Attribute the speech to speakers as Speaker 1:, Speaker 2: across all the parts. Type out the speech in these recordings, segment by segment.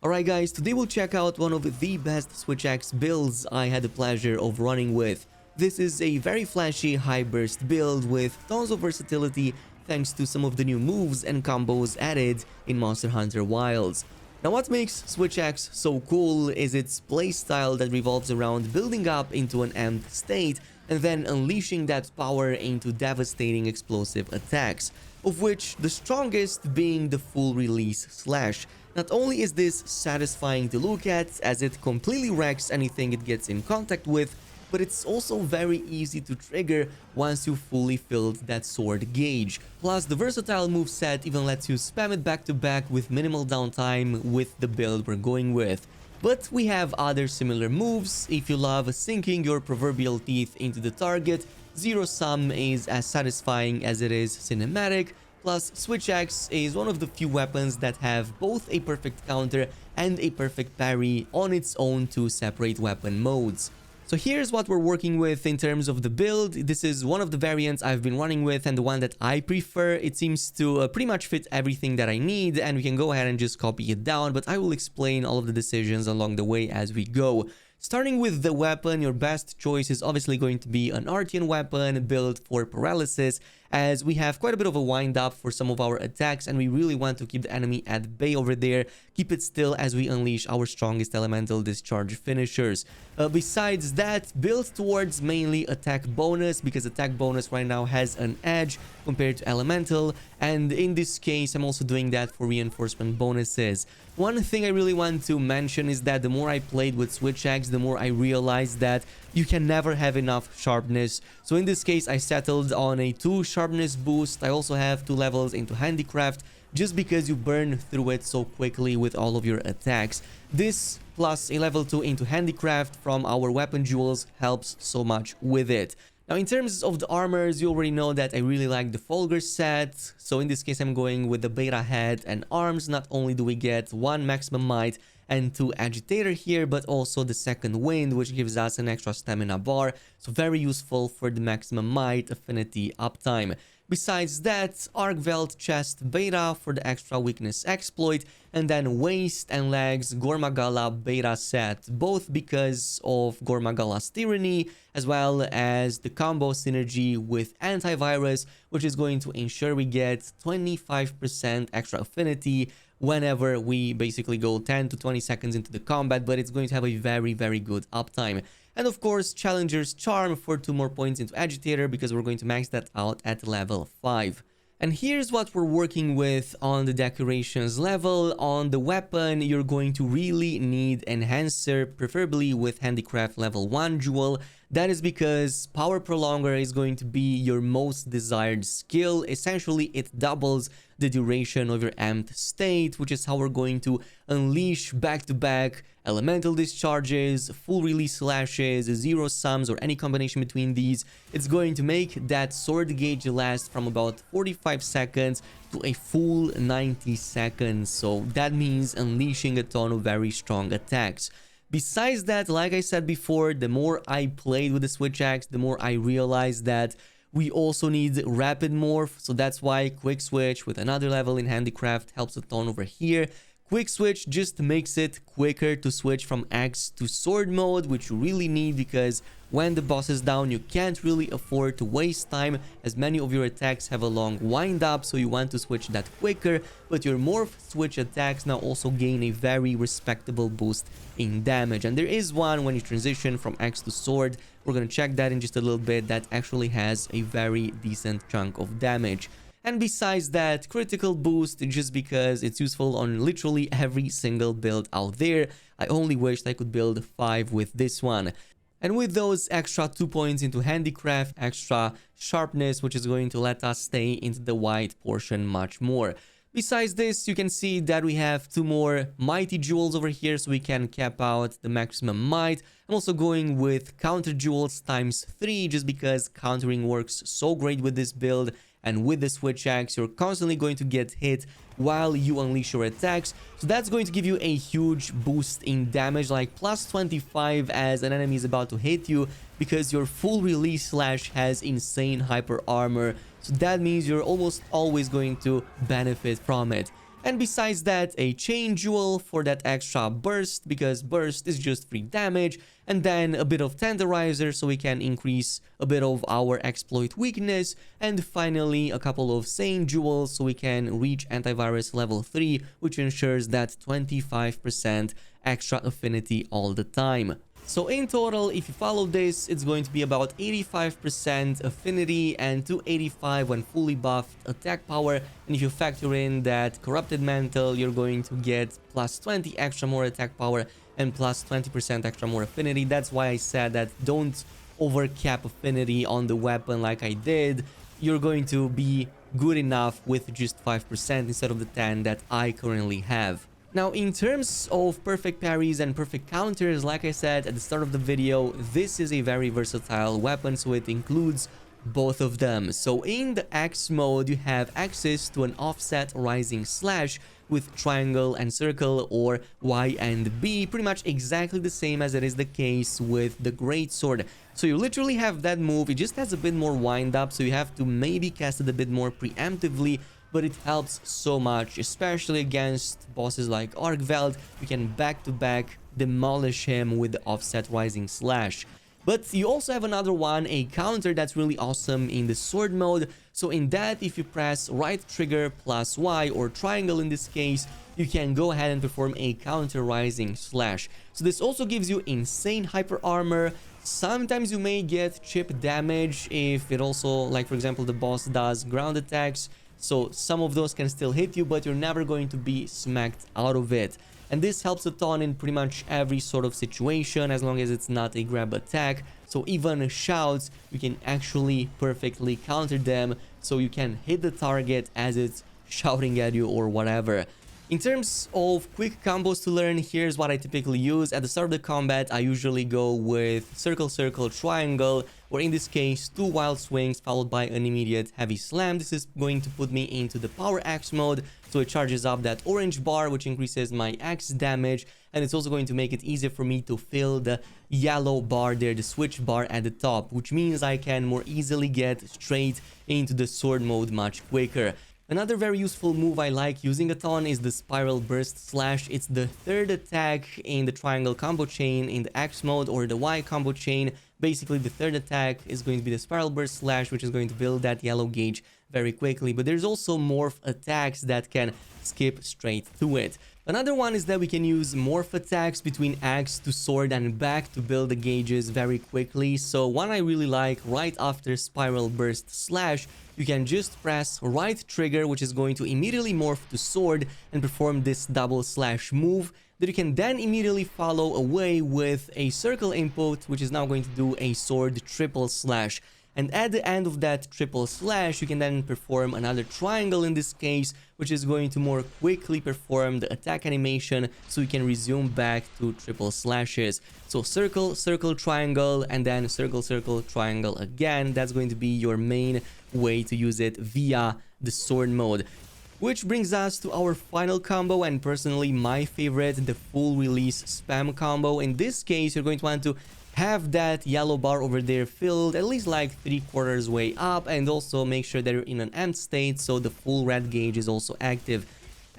Speaker 1: Alright guys, today we'll check out one of the best Switch Axe builds I had the pleasure of running with. This is a very flashy high burst build with tons of versatility thanks to some of the new moves and combos added in Monster Hunter Wilds. Now what makes Switch Axe so cool is its playstyle that revolves around building up into an amped state and then unleashing that power into devastating explosive attacks, of which the strongest being the full release slash. Not only is this satisfying to look at as it completely wrecks anything it gets in contact with, but it's also very easy to trigger once you fully filled that sword gauge. Plus, the versatile moveset even lets you spam it back to back with minimal downtime with the build we're going with. But we have other similar moves. If you love sinking your proverbial teeth into the target, Zero Sum is as satisfying as it is cinematic. Plus, Switch Axe is one of the few weapons that have both a perfect counter and a perfect parry on its own two separate weapon modes. So here's what we're working with in terms of the build. This is one of the variants I've been running with and the one that I prefer. It seems to pretty much fit everything that I need, and we can go ahead and just copy it down, but I will explain all of the decisions along the way as we go. Starting with the weapon, your best choice is obviously going to be an Artian weapon built for paralysis, as we have quite a bit of a wind up for some of our attacks and we really want to keep the enemy at bay over there, keep it still as we unleash our strongest elemental discharge finishers. Besides that, built towards mainly attack bonus, because attack bonus right now has an edge compared to elemental, and in this case I'm also doing that for reinforcement bonuses. One thing I really want to mention is that the more I played with Switch Axe, the more I realized that you can never have enough sharpness. So in this case I settled on a 2 sharpness boost. I also have 2 levels into handicraft just because you burn through it so quickly with all of your attacks. This plus a level 2 into handicraft from our weapon jewels helps so much with it. Now in terms of the armors, you already know that I really like the Fulgur set, so in this case I'm going with the beta head and arms. Not only do we get 1 maximum might and 2 agitator here, but also the second wind, which gives us an extra stamina bar, so very useful for the maximum might affinity uptime. Besides that, Arc-Veld chest beta for the extra weakness exploit, and then waist and legs Gormagala beta set, both because of Gormagala's tyranny as well as the combo synergy with antivirus, which is going to ensure we get 25% extra affinity whenever we basically go 10 to 20 seconds into the combat, but it's going to have a very good uptime. And of course, Challenger's Charm for 2 more points into Agitator, because we're going to max that out at level 5. And here's what we're working with on the decorations level. On the weapon, you're going to really need Enhancer, preferably with Handicraft level 1 jewel. That is because Power Prolonger is going to be your most desired skill. Essentially, it doubles the duration of your amped state, which is how we're going to unleash back-to-back elemental discharges, full release slashes, zero sums, or any combination between these. It's going to make that sword gauge last from about 45 seconds to a full 90 seconds. So that means unleashing a ton of very strong attacks. Besides that, like I said before, the more I played with the Switch Axe, the more I realized that we also need rapid morph, so that's why quick switch with another level in handicraft helps a ton over here. Quick switch just makes it quicker to switch from axe to sword mode, which you really need because when the boss is down, you can't really afford to waste time, as many of your attacks have a long wind up, so you want to switch that quicker. But your morph switch attacks now also gain a very respectable boost in damage, and there is one when you transition from axe to sword. We're gonna check that in just a little bit. That actually has a very decent chunk of damage. And besides that, critical boost, just because it's useful on literally every single build out there. I only wished I could build 5 with this one. And with those extra 2 points into handicraft, extra sharpness, which is going to let us stay into the white portion much more. Besides this, you can see that we have 2 more mighty jewels over here, so we can cap out the maximum might. I'm also going with counter jewels times 3, just because countering works so great with this build. And with the Switch Axe, you're constantly going to get hit while you unleash your attacks. So that's going to give you a huge boost in damage, like plus 25 as an enemy is about to hit you, because your full release slash has insane hyper armor. So that means you're almost always going to benefit from it. And besides that, a chain jewel for that extra burst, because burst is just free damage, and then a bit of tenderizer so we can increase a bit of our exploit weakness, and finally a couple of sane jewels so we can reach antivirus level 3, which ensures that 25% extra affinity all the time. So in total, if you follow this, it's going to be about 85% affinity and 285 when fully buffed attack power. And if you factor in that corrupted mantle, you're going to get plus 20 extra more attack power and plus 20% extra more affinity. That's why I said that don't overcap affinity on the weapon like I did. You're going to be good enough with just 5% instead of the 10 that I currently have. Now, in terms of perfect parries and perfect counters, like I said at the start of the video, this is a very versatile weapon, so it includes both of them. So in the X mode, you have access to an offset rising slash with triangle and circle, or Y and B, pretty much exactly the same as it is the case with the great sword. So you literally have that move, it just has a bit more wind up, so you have to maybe cast it a bit more preemptively, but it helps so much, especially against bosses like Arkveld. You can back-to-back demolish him with the offset rising slash. But you also have another one, a counter that's really awesome in the sword mode. So in that, if you press right trigger plus Y, or triangle in this case, you can go ahead and perform a counter rising slash. So this also gives you insane hyper armor. Sometimes you may get chip damage if it also, like for example, the boss does ground attacks. So some of those can still hit you, but you're never going to be smacked out of it. And this helps a ton in pretty much every sort of situation, as long as it's not a grab attack. So even shouts, you can actually perfectly counter them, so you can hit the target as it's shouting at you or whatever. In terms of quick combos to learn, here's what I typically use. At the start of the combat, I usually go with circle, circle, triangle, or in this case, 2 wild swings followed by an immediate heavy slam. This is going to put me into the power axe mode, so it charges up that orange bar, which increases my axe damage, and it's also going to make it easier for me to fill the yellow bar there, the switch bar at the top, which means I can more easily get straight into the sword mode much quicker. Another very useful move I like using a ton is the Spiral Burst Slash. It's the third attack in the triangle combo chain in the X mode, or the Y combo chain. Basically, the third attack is going to be the Spiral Burst Slash, which is going to build that yellow gauge very quickly. But there's also morph attacks that can skip straight to it. Another one is that we can use morph attacks between axe to sword and back to build the gauges very quickly. So one I really like, right after Spiral Burst Slash, you can just press right trigger, which is going to immediately morph to sword and perform this double slash move that you can then immediately follow away with a circle input, which is now going to do a sword triple slash. And at the end of that triple slash, you can then perform another triangle in this case, which is going to more quickly perform the attack animation, so you can resume back to triple slashes. So circle, circle, triangle, and then circle, circle, triangle again. That's going to be your main way to use it via the sword mode. Which brings us to our final combo, and personally my favorite, the full release spam combo. In this case, you're going to want to have that yellow bar over there filled at least like 3/4 way up, and also make sure that you're in an empty state so the full red gauge is also active.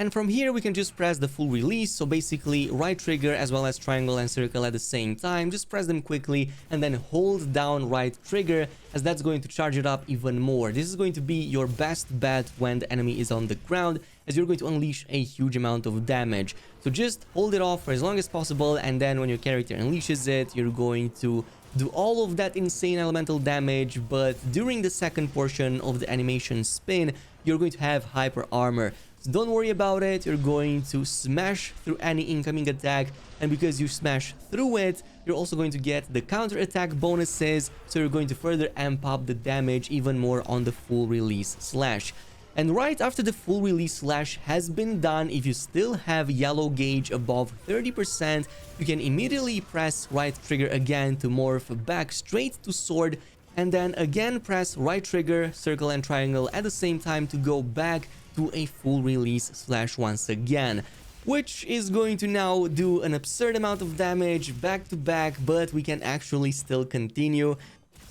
Speaker 1: And from here we can just press the full release, so basically right trigger as well as triangle and circle at the same time. Just press them quickly and then hold down right trigger, as that's going to charge it up even more. This is going to be your best bet when the enemy is on the ground, as you're going to unleash a huge amount of damage. So just hold it off for as long as possible, and then when your character unleashes it, you're going to do all of that insane elemental damage. But during the second portion of the animation spin, you're going to have hyper armor. So don't worry about it, you're going to smash through any incoming attack, and because you smash through it, you're also going to get the counter attack bonuses, so you're going to further amp up the damage even more on the full release slash. And right after the full release slash has been done, if you still have yellow gauge above 30%, you can immediately press right trigger again to morph back straight to sword, and then again press right trigger, circle and triangle at the same time to go back to a full release slash once again, which is going to now do an absurd amount of damage back to back, but we can actually still continue.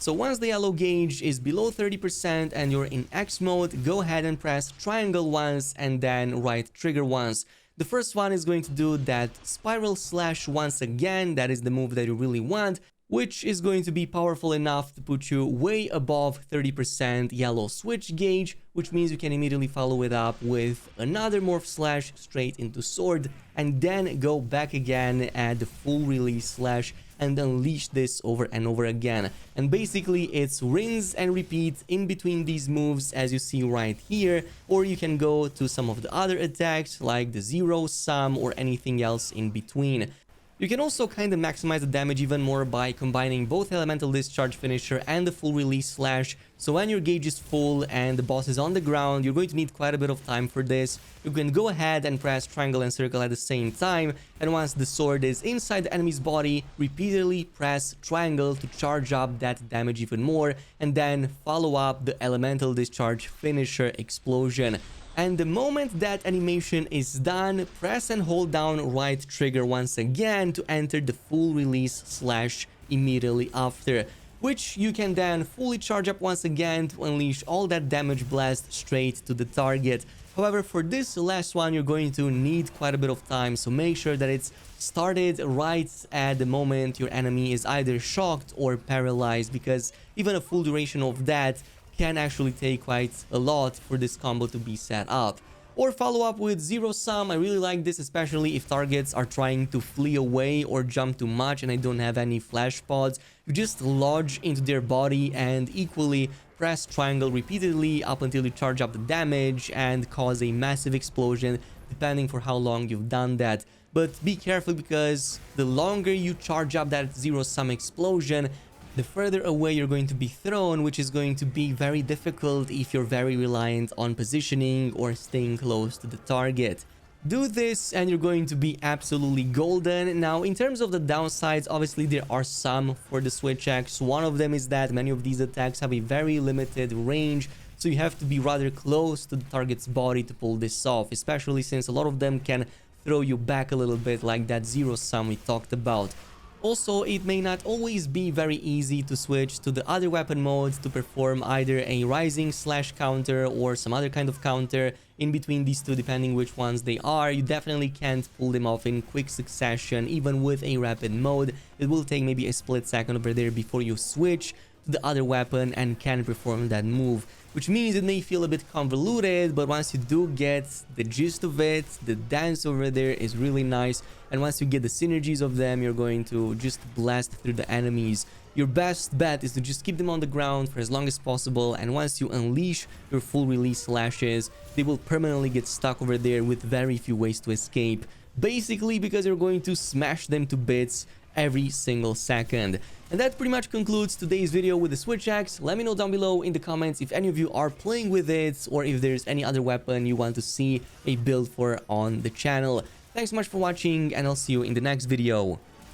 Speaker 1: So once the yellow gauge is below 30% and you're in X mode, go ahead and press triangle once and then right trigger once. The first one is going to do that spiral slash once again. That is the move that you really want, which is going to be powerful enough to put you way above 30% yellow switch gauge, which means you can immediately follow it up with another morph slash straight into sword, and then go back again at the full release slash and unleash this over and over again. And basically it's rinse and repeat in between these moves, as you see right here, or you can go to some of the other attacks like the zero sum or anything else in between. You can also kind of maximize the damage even more by combining both elemental discharge finisher and the full release slash. So when your gauge is full and the boss is on the ground, you're going to need quite a bit of time for this. You can go ahead and press triangle and circle at the same time, and once the sword is inside the enemy's body, repeatedly press triangle to charge up that damage even more, and then follow up the elemental discharge finisher explosion. And the moment that animation is done, press and hold down right trigger once again to enter the full release slash immediately after, which you can then fully charge up once again to unleash all that damage blast straight to the target. However, for this last one, you're going to need quite a bit of time, so make sure that it's started right at the moment your enemy is either shocked or paralyzed, because even a full duration of that can actually take quite a lot for this combo to be set up. Or follow up with zero sum. I really like this, especially if targets are trying to flee away or jump too much and I don't have any flash pods. You just lodge into their body and equally press triangle repeatedly up until you charge up the damage and cause a massive explosion, depending for how long you've done that. But be careful, because the longer you charge up that zero sum explosion, the further away you're going to be thrown, which is going to be very difficult if you're very reliant on positioning or staying close to the target. Do this and you're going to be absolutely golden. Now, in terms of the downsides, obviously there are some for the switch axe. One of them is that many of these attacks have a very limited range, so you have to be rather close to the target's body to pull this off, especially since a lot of them can throw you back a little bit, like that zero sum we talked about. Also, it may not always be very easy to switch to the other weapon modes to perform either a rising slash counter or some other kind of counter in between these two, depending which ones they are. You definitely can't pull them off in quick succession, even with a rapid mode. It will take maybe a split second over there before you switch to the other weapon and can perform that move, which means it may feel a bit convoluted, but once you do get the gist of it, the dance over there is really nice, and once you get the synergies of them, you're going to just blast through the enemies. Your best bet is to just keep them on the ground for as long as possible, and once you unleash your full release slashes, they will permanently get stuck over there with very few ways to escape, basically because you're going to smash them to bits every single second. And that pretty much concludes today's video with the switch axe. Let me know down below in the comments if any of you are playing with it, or if there's any other weapon you want to see a build for on the channel. Thanks so much for watching, and I'll see you in the next video.